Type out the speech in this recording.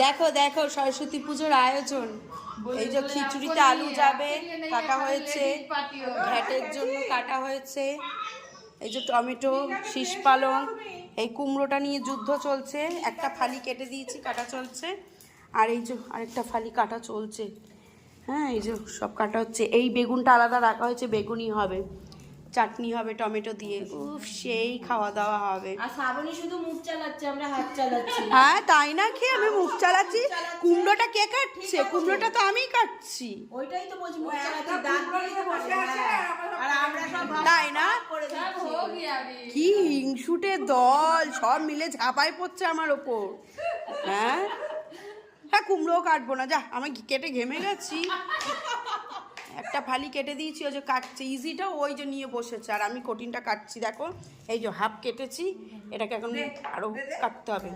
দেখো দেখো সরস্বতী পুজোর আয়োজন। এই যে খিচুড়িতে আলু যাবে, কাটা হয়েছে, ঘ্যাটের জন্য কাটা হয়েছে। এই যে টমেটো, শীষ পালং, এই কুমড়োটা নিয়ে যুদ্ধ চলছে। একটা ফালি কেটে দিয়েছি, কাটা চলছে। আর এই যে আরেকটা ফালি কাটা চলছে। হ্যাঁ, এই যে সব কাটা হচ্ছে। এই বেগুনটা আলাদা রাখা হয়েছে, বেগুনই হবে, চাটনি হবে টমেটো দিয়ে। উফ, সেই খাওয়া দাওয়া হবে। আর শ্রাবণী শুধু মুখ চালাচ্ছে, আমরা হাত চালাচ্ছি। হ্যাঁ তাই না, কি আমি মুখ চালাচ্ছি? কুমড়োটা কে কাটছে? কুমড়োটা তো আমিই কাটছি। ওইটাই তো বলছি, মুখ চালাচ্ছি, দাঁত দিয়ে বসে আছে আর আমরা সব তাই না? করে দিচ্ছি। কি হিংসুটে দল, সব মিলে ঝাঁপায় পড়ছে আমার ওপর। হ্যাঁ হ্যাঁ, কুমড়োও কাটবো না, যা, আমি কেটে ঘেমে গেছি। একটা ফালি কেটে দিয়েছি, ওই যে কাটছে ইজিটা, ওই যে নিয়ে বসেছে, আর আমি কঠিনটা কাটছি। দেখো এই যে হাফ কেটেছি, এটাকে এখন আরো কাটতে হবে।